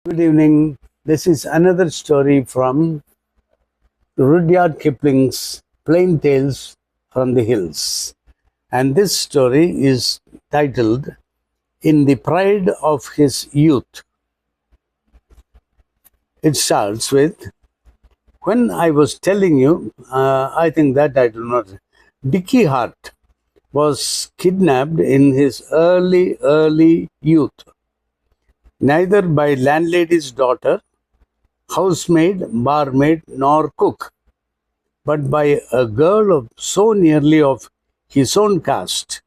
Good evening. This is another story from Rudyard Kipling's Plain Tales from the Hills. And this story is titled In the Pride of His Youth. It starts with When I was telling you, I think that I do not. Dickie Hart was kidnapped in his early youth, neither by landlady's daughter, housemaid, barmaid, nor cook, but by a girl so nearly of his own caste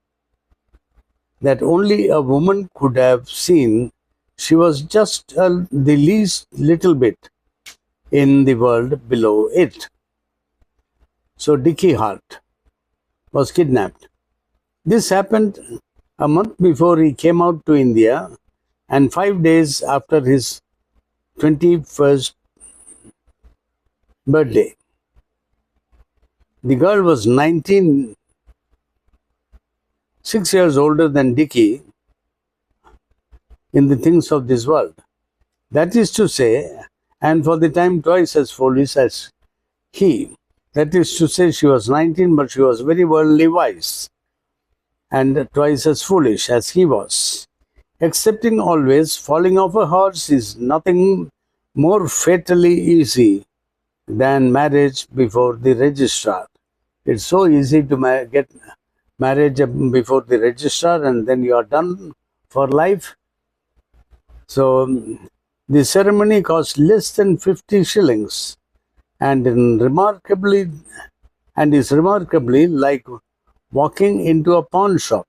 that only a woman could have seen she was just the least little bit in the world below it. So Dickie Hart was kidnapped. This happened a month before he came out to India and 5 days after his 21st birthday. The girl was 19, 6 years older than Dickie in the things of this world. That is to say, and for the time twice as foolish as he. That is to say, she was 19, but she was very worldly wise, and twice as foolish as he was. Excepting always, falling off a horse is nothing more fatally easy than marriage before the registrar. It's so easy to get marriage before the registrar, and then you are done for life. So the ceremony cost less than 50 shillings and is remarkably like walking into a pawn shop.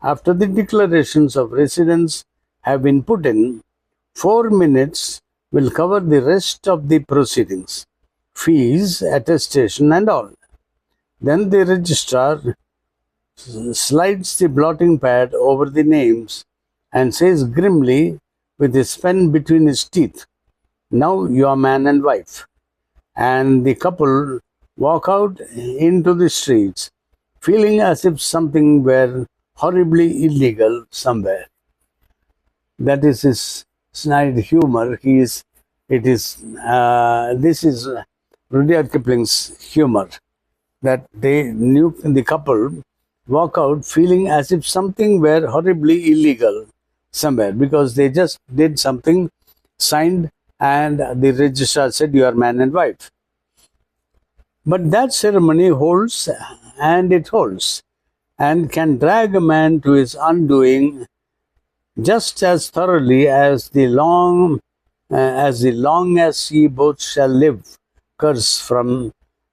After the declarations of residence have been put in, 4 minutes will cover the rest of the proceedings, fees, attestation, and all. Then the registrar slides the blotting pad over the names and says grimly with his pen between his teeth, "Now you are man and wife." And the couple walk out into the streets, feeling as if something were horribly illegal somewhere. That is his snide humor. This is Rudyard Kipling's humor, that the couple walk out feeling as if something were horribly illegal somewhere because they just did something, signed, and the registrar said you are man and wife. But that ceremony holds, and it holds, and can drag a man to his undoing just as thoroughly as the long as ye both shall live curse from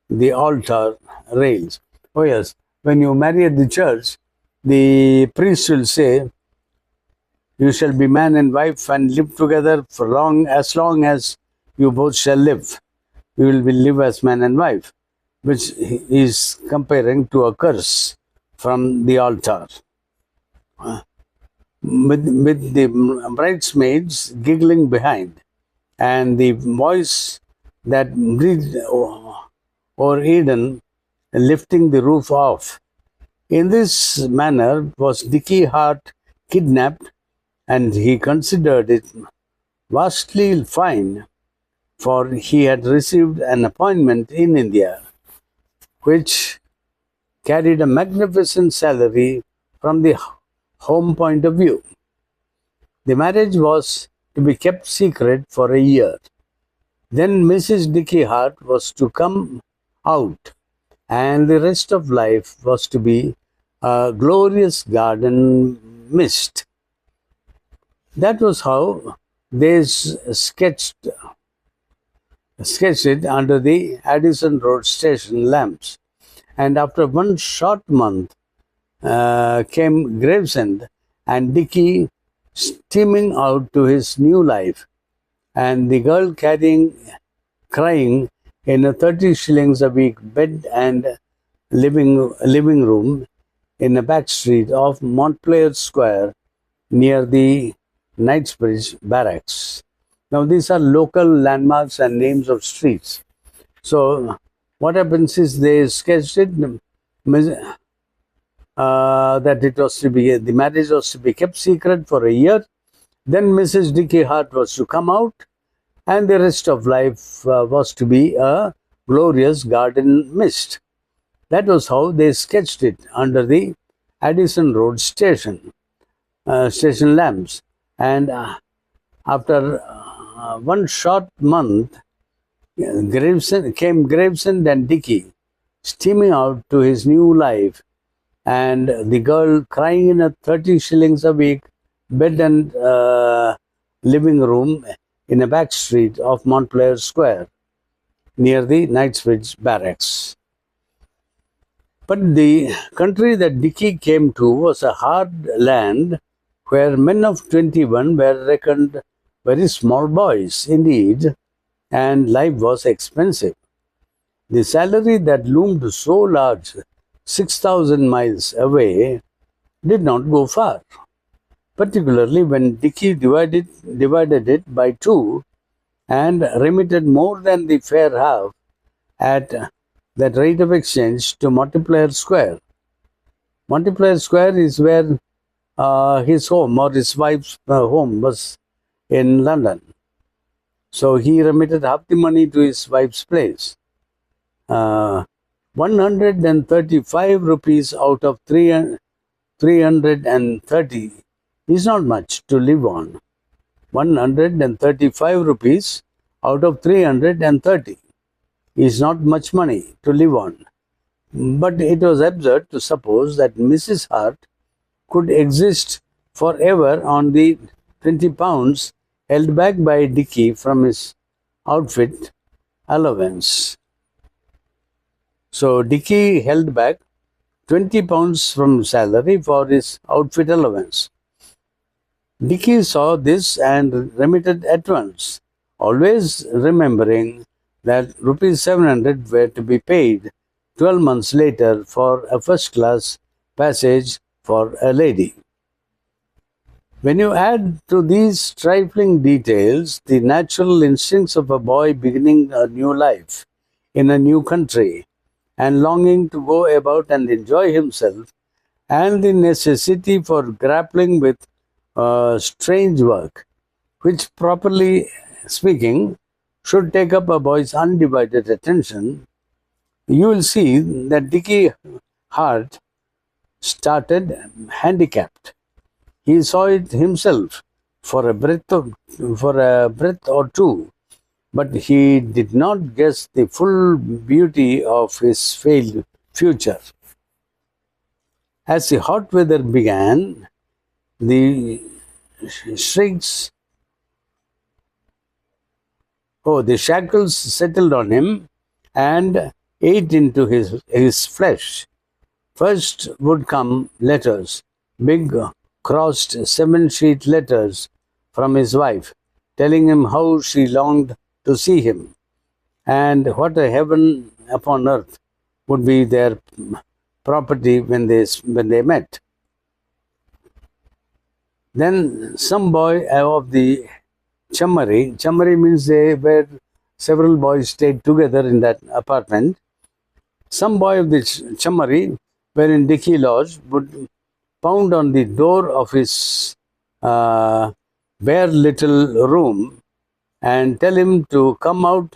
the altar rails. Oh yes, when you marry at the church, the priest will say, "You shall be man and wife and live together for long as you both shall live. You will live as man and wife," which is comparing to a curse from the altar. With the bridesmaids giggling behind, and the voice that breathed o'er Eden lifting the roof off. In this manner was Dickie Hart kidnapped, and he considered it vastly fine, for he had received an appointment in India, which carried a magnificent salary from the home point of view. The marriage was to be kept secret for a year. Then Mrs. Dickie Hart was to come out, and the rest of life was to be a glorious garden mist. That was how they sketched it under the Addison Road station lamps. And after one short month came Gravesend, and Dickie steaming out to his new life, and the girl crying in a 30 shillings a week bed and living room in a back street of Montclair Square near the Knightsbridge Barracks. Now these are local landmarks and names of streets. So what happens is they sketched it that the marriage was to be kept secret for a year, Then Mrs. Dickey Hart was to come out, and the rest of life was to be a glorious garden mist. That was how they sketched it under the Addison Road station lamps. And after one short month, Gravesend and Dickey steaming out to his new life, and the girl crying in a 30 shillings a week bed and living room in a back street of Montclair Square near the Knightsbridge Barracks. But the country that Dickey came to was a hard land where men of 21 were reckoned very small boys indeed, and life was expensive. The salary that loomed so large, 6,000 miles away, did not go far, particularly when Dickey divided it by two and remitted more than the fair half at that rate of exchange to Multiplier Square. Multiplier Square is where his home or his wife's home was in London. So he remitted half the money to his wife's place. 135 rupees out of 330 is not much to live on. 135 rupees out of 330 is not much money to live on. But it was absurd to suppose that Mrs. Hart could exist forever on the 20 pounds held back by Dickey from his outfit allowance. So Dickey held back 20 pounds from salary for his outfit allowance. Dickey saw this and remitted at once, always remembering that rupees 700 were to be paid 12 months later for a first-class passage for a lady. When you add to these trifling details the natural instincts of a boy beginning a new life in a new country and longing to go about and enjoy himself, and the necessity for grappling with strange work, which, properly speaking, should take up a boy's undivided attention, you will see that Dickey Hart started handicapped. He saw it himself for a breath or two, but he did not guess the full beauty of his failed future. As the hot weather began, the the shackles settled on him and ate into his flesh. First would come letters, big crossed 7-sheet letters from his wife, telling him how she longed to see him and what a heaven upon earth would be their property when they met. Then some boy of the Chamari means where several boys stayed together in that apartment. Some boy of the Chamari, wherein Dickey lodged, would pound on the door of his bare little room and tell him to come out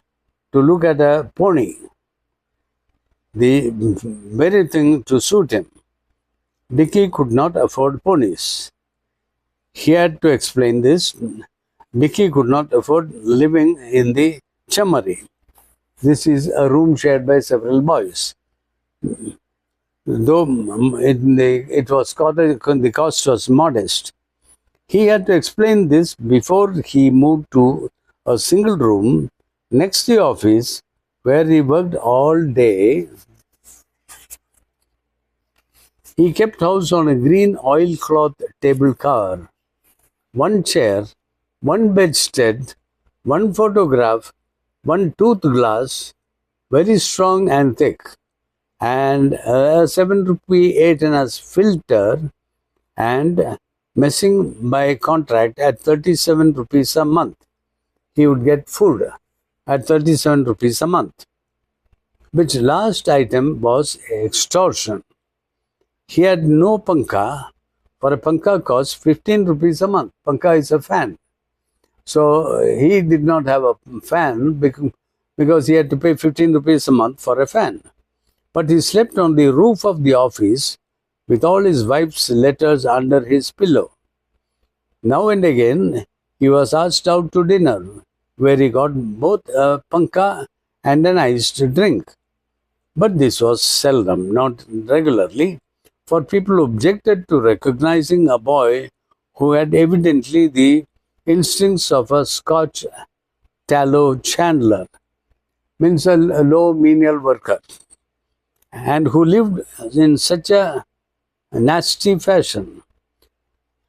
to look at a pony, the very thing to suit him. Dickey could not afford ponies. He had to explain this. Dickey could not afford living in the Chamari. This is a room shared by several boys. Though the cost was modest, he had to explain this before he moved to a single room next to the office where he worked all day. He kept house on a green oilcloth table car, one chair, one bedstead, one photograph, one tooth glass, very strong and thick, and a 7 rupee 8 filter, and messing by contract at 37 rupees a month. He would get food at 37 rupees a month, which last item was extortion. He had no panka for a panka costs 15 rupees a month. Panka is a fan. So he did not have a fan because he had to pay 15 rupees a month for a fan. But he slept on the roof of the office with all his wife's letters under his pillow. Now and again, he was asked out to dinner, where he got both a panka and an iced drink. But this was seldom, not regularly, for people objected to recognizing a boy who had evidently the instincts of a Scotch tallow chandler, means a low menial worker, and who lived in such a nasty fashion.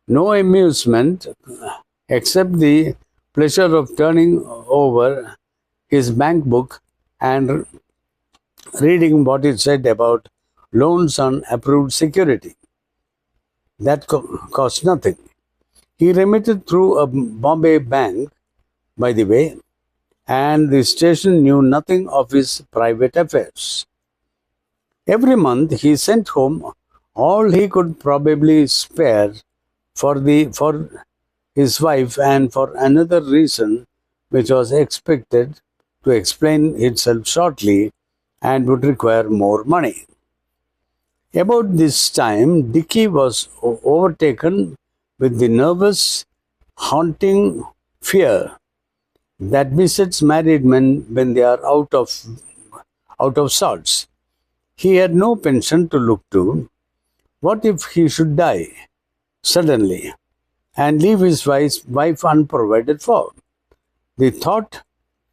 No amusement except the pleasure of turning over his bank book and reading what it said about loans on approved security. That cost nothing. He remitted through a Bombay bank, by the way, and the station knew nothing of his private affairs. Every month he sent home all he could probably spare for his wife, and for another reason which was expected to explain itself shortly and would require more money. About this time, Dicky was overtaken with the nervous, haunting fear that besets married men when they are out of sorts. He had no pension to look to. What if he should die suddenly and leave his wife unprovided for? The thought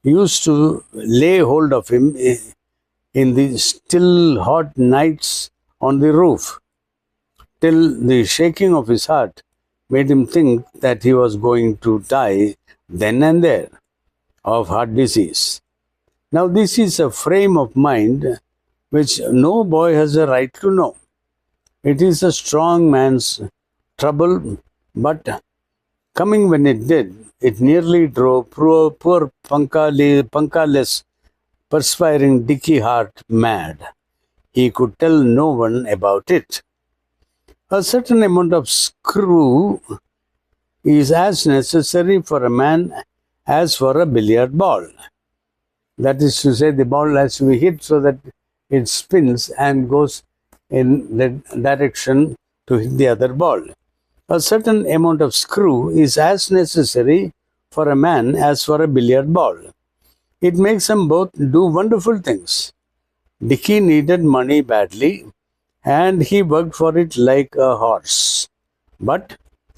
used to lay hold of him in the still hot nights on the roof, till the shaking of his heart made him think that he was going to die then and there of heart disease. Now, this is a frame of mind which no boy has a right to know. It is a strong man's trouble, but coming when it did, it nearly drove poor pankaless, perspiring Dicky Hart mad. He could tell no one about it. A certain amount of screw is as necessary for a man as for a billiard ball. That is to say, the ball has to be hit so that it spins and goes in the direction to hit the other ball. A certain amount of screw is as necessary for a man as for a billiard ball. It makes them both do wonderful things. Dicky needed money badly, and he worked for it like a horse. But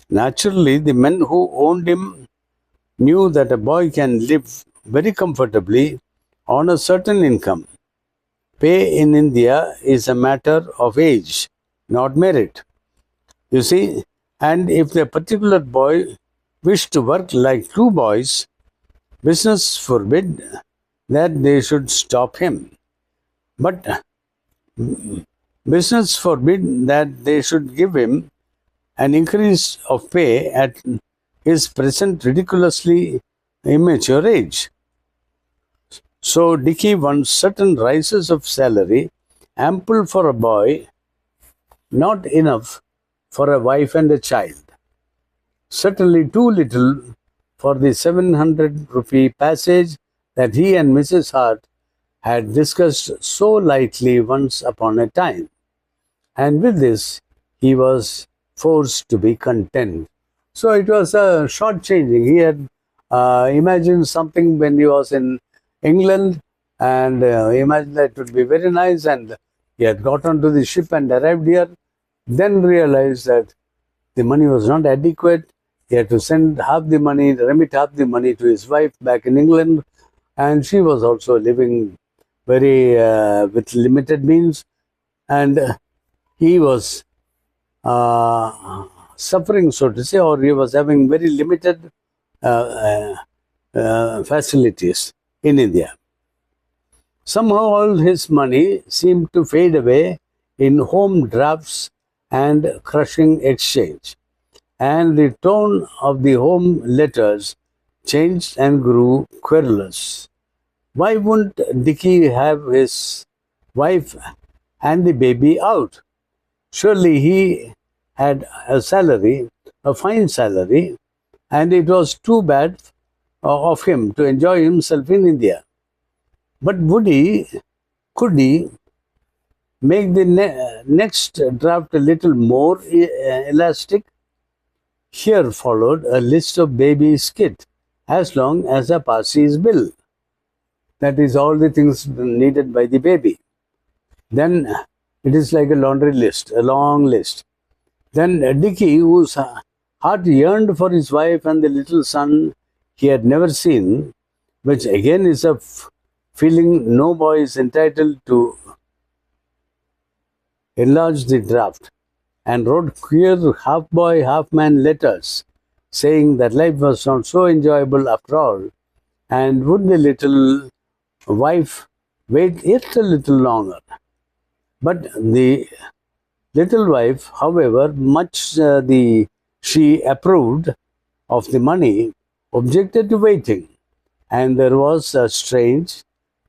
naturally, the men who owned him knew that a boy can live very comfortably on a certain income. Pay in India is a matter of age, not merit. You see, and if the particular boy wished to work like two boys, business forbid that they should stop him. But business forbid that they should give him an increase of pay at his present ridiculously immature age. So Dicky won certain rises of salary, ample for a boy, not enough for a wife and a child. Certainly too little for the 700 rupee passage that he and Mrs. Hart had discussed so lightly once upon a time. And with this, he was forced to be content. So it was a short changing. He had imagined something when he was in England, and he imagined that it would be very nice, and he had got onto the ship and arrived here, then realized that the money was not adequate. He had to send half the money, remit half the money to his wife back in England, and she was also living very with limited means, and he was suffering, so to say, or he was having very limited facilities in India. Somehow all his money seemed to fade away in home drafts and crushing exchange, and the tone of the home letters changed and grew querulous. Why wouldn't Dicky have his wife and the baby out? Surely he had a salary, a fine salary, and it was too bad of him to enjoy himself in India. But could he make the next draft a little more elastic? Here followed a list of baby's kit, as long as a Parsi's bill. That is all the things needed by the baby. Then it is like a laundry list, a long list. Then Dicky, whose heart yearned for his wife and the little son he had never seen, which again is a feeling no boy is entitled to, enlarged the draft and wrote queer half boy, half man letters saying that life was not so enjoyable after all, and would the little wife wait yet a little longer. But the little wife, however much she approved of the money, objected to waiting, and there was a strange,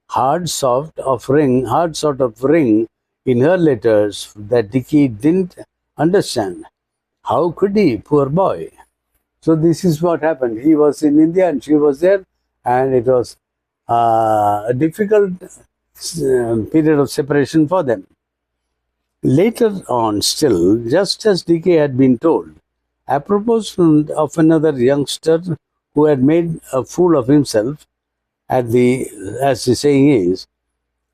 hard sort of ring in her letters that Dicky didn't understand. How could he, poor boy? So this is what happened. He was in India and she was there, and it was a difficult period of separation for them. Later on, still, just as Dicky had been told, apropos of another youngster who had made a fool of himself, as the saying is,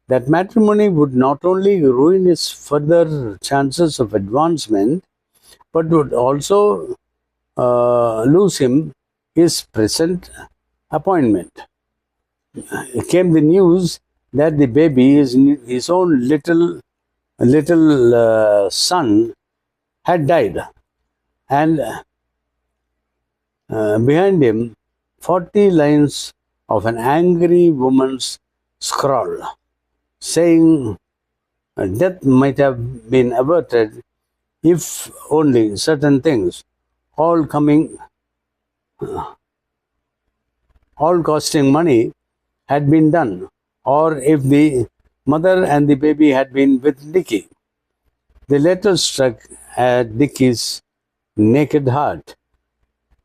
that matrimony would not only ruin his further chances of advancement, but would also lose him his present appointment. Came the news that the baby, his own little son, had died, and behind him 40 lines of an angry woman's scrawl saying death might have been averted if only certain things, all costing money, had been done, or if the mother and the baby had been with Dicky. The letter struck at Dicky's naked heart,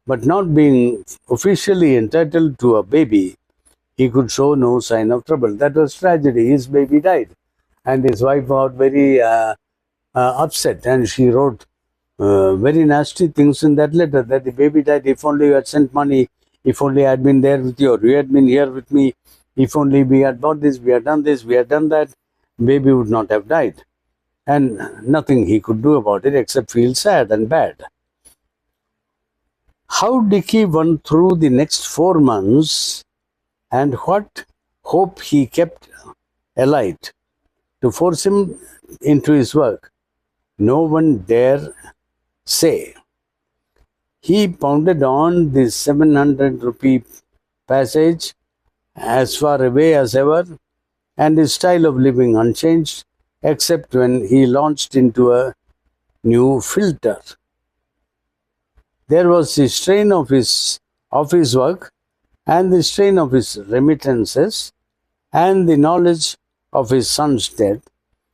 but not being officially entitled to a baby, he could show no sign of trouble. That was tragedy. His baby died, and his wife got very upset, and she wrote very nasty things in that letter, that the baby died. If only you had sent money, if only I had been there with you, or you had been here with me, if only we had bought this, we had done this, we had done that, baby would not have died. And nothing he could do about it except feel sad and bad. How Dicky won through the next 4 months, and what hope he kept alight to force him into his work, no one dare say. He pounded on the 700 rupee passage as far away as ever, and his style of living unchanged, except when he launched into a new filter. There was the strain of his work, and the strain of his remittances, and the knowledge of his son's death,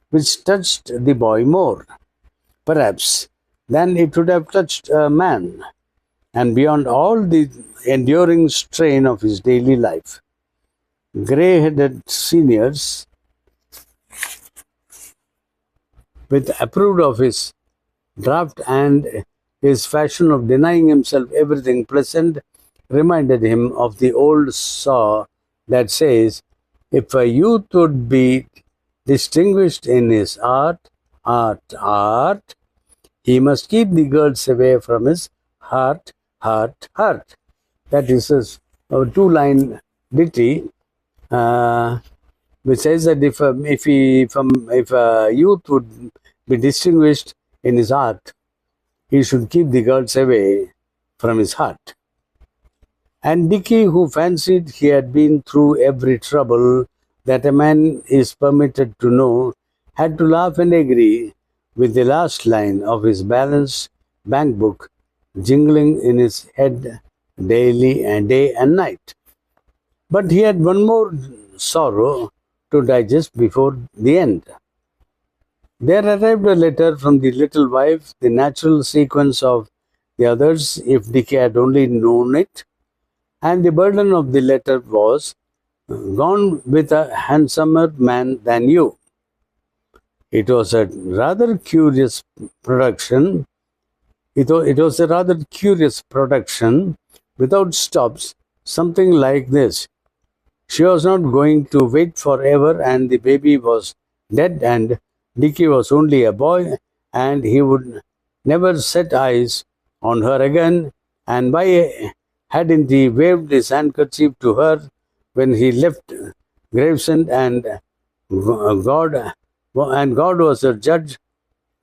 which touched the boy more, perhaps, than it would have touched a man, and beyond all the enduring strain of his daily life. Grey-headed seniors, with approved of his draft and his fashion of denying himself everything pleasant, reminded him of the old saw that says, if a youth would be distinguished in his art, he must keep the girls away from his heart. That is a 2-line ditty which says that if a youth would be distinguished in his art, he should keep the girls away from his heart. And Dicky, who fancied he had been through every trouble that a man is permitted to know, had to laugh and agree with the last line of his balanced bank book jingling in his head daily and day and night. But he had one more sorrow to digest before the end. There arrived a letter from the little wife, the natural sequence of the others, if Dicky had only known it. And the burden of the letter was, "Gone with a handsomer man than you." It was a rather curious production. It was a rather curious production without stops, something like this. She was not going to wait forever, and the baby was dead, and Dicky was only a boy, and he would never set eyes on her again. And why hadn't he waved his handkerchief to her when he left Gravesend? God God was her judge.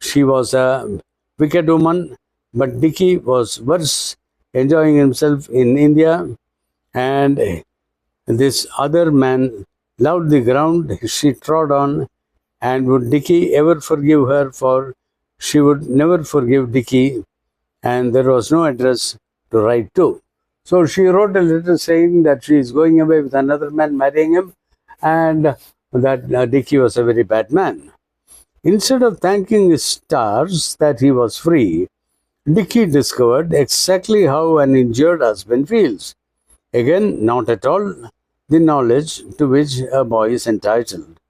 She was a wicked woman, but Dicky was worse, enjoying himself in India, and this other man loved the ground she trod on. And would Dicky ever forgive her? For she would never forgive Dicky, and there was no address to write to. So she wrote a letter saying that she is going away with another man, marrying him, and that Dicky was a very bad man. Instead of thanking his stars that he was free, Dicky discovered exactly how an injured husband feels. Again, not at all the knowledge to which a boy is entitled.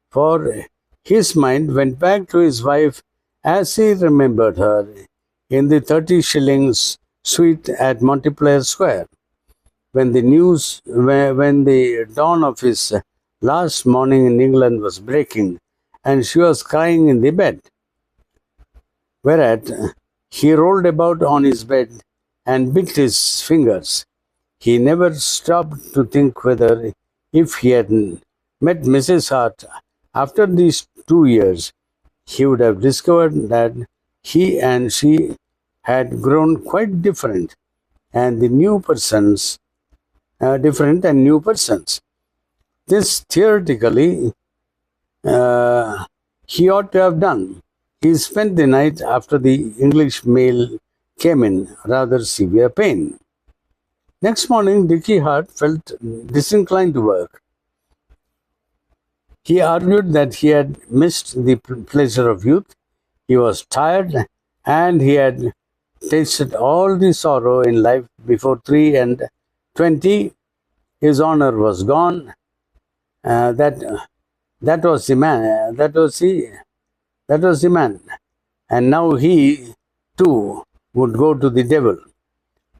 For his mind went back to his wife as he remembered her in the 30 shillings suite at Multiplier Square. When when the dawn of his last morning in England was breaking, and she was crying in the bed. Whereat he rolled about on his bed and bit his fingers. He never stopped to think whether, if he had met Mrs. Hart after these 2 years, he would have discovered that he and she had grown quite different, and the new persons, different and new persons. This theoretically he ought to have done. He spent the night after the English mail came in, rather severe pain. Next morning, Dicky Hart felt disinclined to work. He argued that he had missed the pleasure of youth. He was tired, and he had tasted all the sorrow in life before 3 and 20. His honor was gone. That was the man. That was the man. And now he too would go to the devil.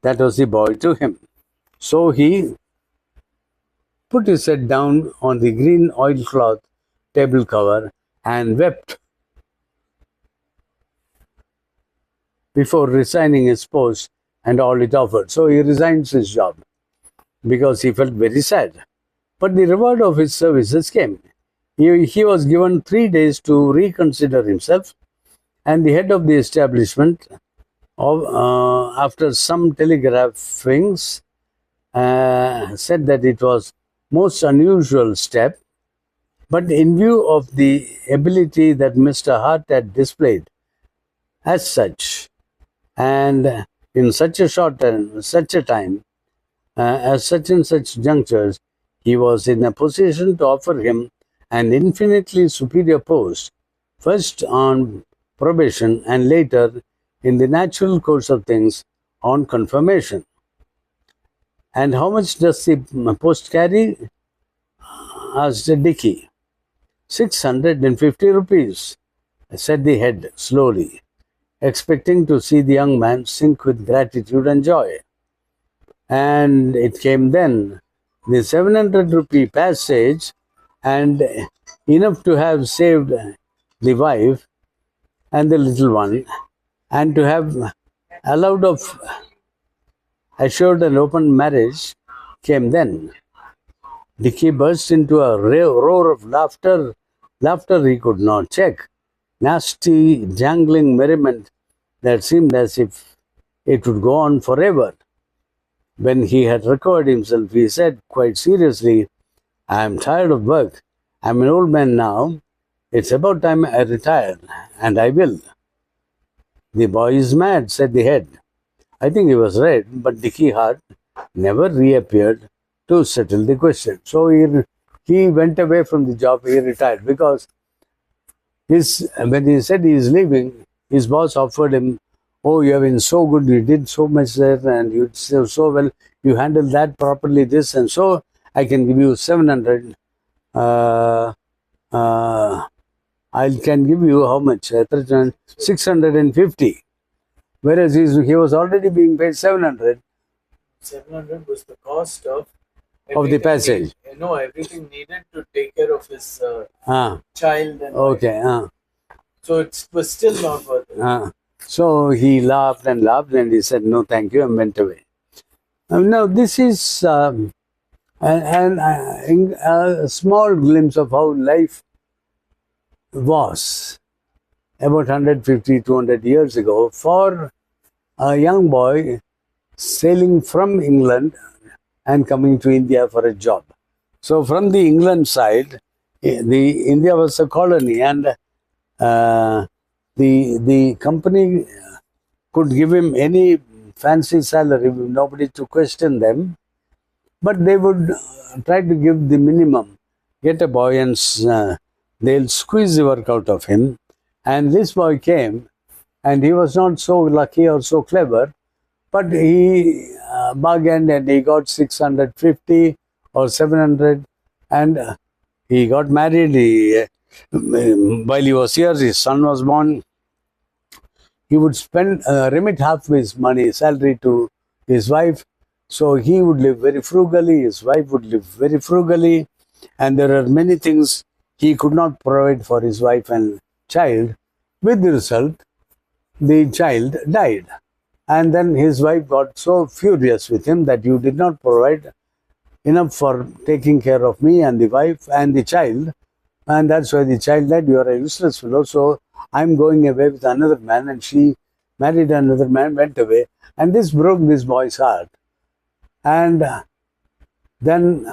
That was the boy to him. So he put his head down on the green oilcloth table cover and wept before resigning his post and all it offered. So he resigns his job because he felt very sad. But the reward of his services came. He was given 3 days to reconsider himself, and the head of the establishment, after some telegraphings, said that it was most unusual step, but in view of the ability that Mr. Hart had displayed as such, and in such a short time, such a time, as such and such junctures, he was in a position to offer him an infinitely superior post, first on probation and later, in the natural course of things, on confirmation. And how much does the post carry? Asked Dicky. 650 rupees, said the head slowly, expecting to see the young man sink with gratitude and joy. And it came then, the 700 rupee passage, and enough to have saved the wife and the little one, and to have allowed of assured and open marriage came then. Dicky burst into a roar of laughter he could not check. Nasty, jangling merriment that seemed as if it would go on forever. When he had recovered himself, he said quite seriously, "I am tired of work. I am an old man now. It's about time I retire, and I will." "The boy is mad," said the head. I think he was right, but Dicky Hart never reappeared to settle the question. So he went away from the job, he retired, because when he said he is leaving, his boss offered him, "Oh, you have been so good. You did so much there, and you did so well. You handled that properly. This and so. I can give you 700. Uh, uh, I can give you how much? 650. Whereas he was already being paid 700 700 was the cost of of the passage. no, everything needed to take care of his Ah, child and wife. okay. So it was still not worth it. So he laughed and he said, "No, thank you," and went away. Now, this is a small glimpse of how life was about 150, 200 years ago for a young boy sailing from England and coming to India for a job. So, from the England side, India was a colony, and the company could give him any fancy salary, nobody to question them, but they would try to give the minimum, get a boy, and they'll squeeze the work out of him. And this boy came, and he was not so lucky or so clever, but he bargained and he got 650 or 700, and he got married. While he was here, his son was born. He would remit half his money, salary to his wife. So he would live very frugally, his wife would live very frugally, and there are many things he could not provide for his wife and child. With the result, the child died. And then his wife got so furious with him that you did not provide enough for taking care of me and the wife and the child. And that's why the child died. You are a useless fellow. So I'm going away with another man. And she married another man, went away. And this broke this boy's heart. And then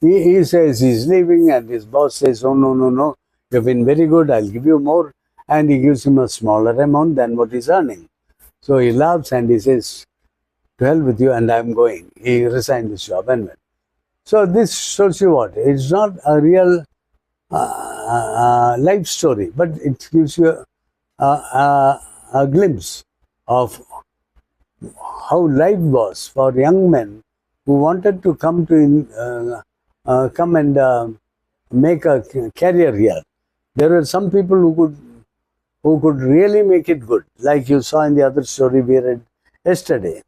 he says he's leaving, and his boss says, "Oh, no, no, no. You've been very good. I'll give you more." And he gives him a smaller amount than what he's earning. So he laughs and he says, "To hell with you, and I'm going." He resigned his job and went. So this shows you what? It's not a real life story, but it gives you a glimpse of how life was for young men who wanted to come and make a career here. There were some people who could really make it good, like you saw in the other story we read yesterday.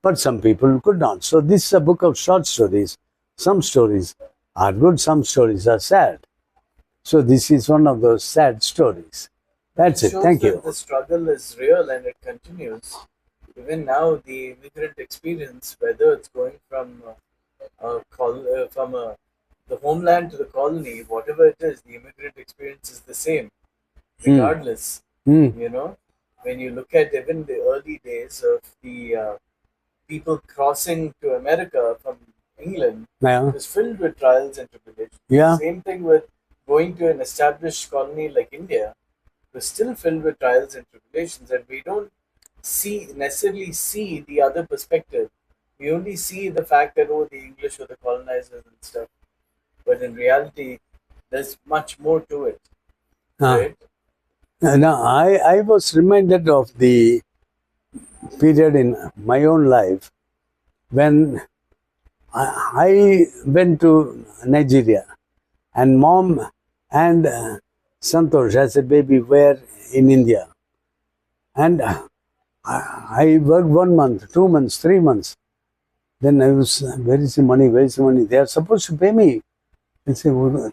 But some people could not. So this is a book of short stories. Some stories are good, some stories are sad. So this is one of those sad stories. That's it. Thank you. The struggle is real and it continues. Even now, the immigrant experience, whether it's going from the homeland to the colony, whatever it is, the immigrant experience is the same, regardless. You know, when you look at even the early days of the people crossing to America from England, it was filled with trials and tribulations. Yeah. Same thing with going to an established colony like India, it was still filled with trials and tribulations, and we don't necessarily see the other perspective. We only see the fact that, oh, the English were the colonizers and stuff. But in reality, there's much more to it. Right? Now, I was reminded of the period in my own life when I went to Nigeria, and mom and Santosh as a baby were in India. And I worked 1 month, 2 months, 3 months. Then I was, where is the money? Where is the money? They are supposed to pay me. They say, "Oh,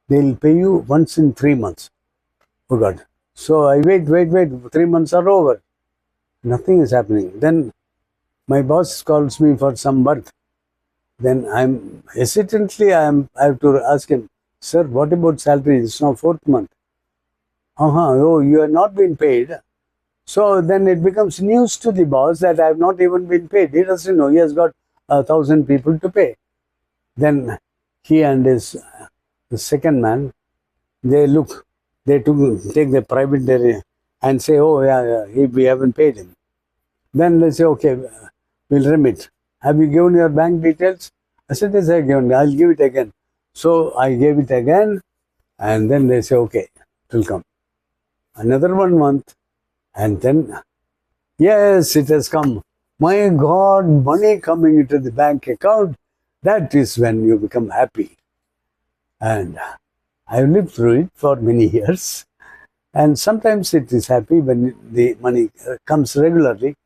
they'll pay you once in 3 months." Oh God. So I wait. 3 months are over. Nothing is happening. Then my boss calls me for some work. Then I have to ask him, "Sir, what about salary? It's now 4th month." Oh, you have not been paid. So then it becomes news to the boss that I have not even been paid. He doesn't know. He has got 1,000 people to pay. Then he and the second man, they take the private day and say, "Oh, yeah, we haven't paid him." Then they say, "Okay, we'll remit. Have you given your bank details?" I said, "Yes, I have given. I'll give it again." So I gave it again, and then they say, "Okay." it will come. Another 1 month, and then, yes, it has come. My God, money coming into the bank account. That is when you become happy. And I've lived through it for many years. And sometimes it is happy when the money comes regularly.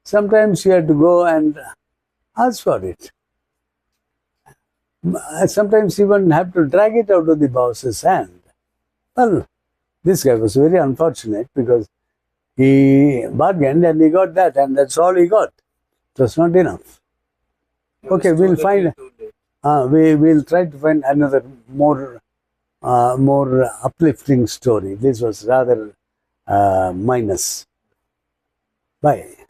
Sometimes you have to go and ask for it. Sometimes even have to drag it out of the boss's hand. Well, this guy was very unfortunate because he bargained and he got that, and that's all he got. It was not enough. It was Okay, too we'll little, find. too late. We will try to find another more uplifting story. This was rather minus. Bye.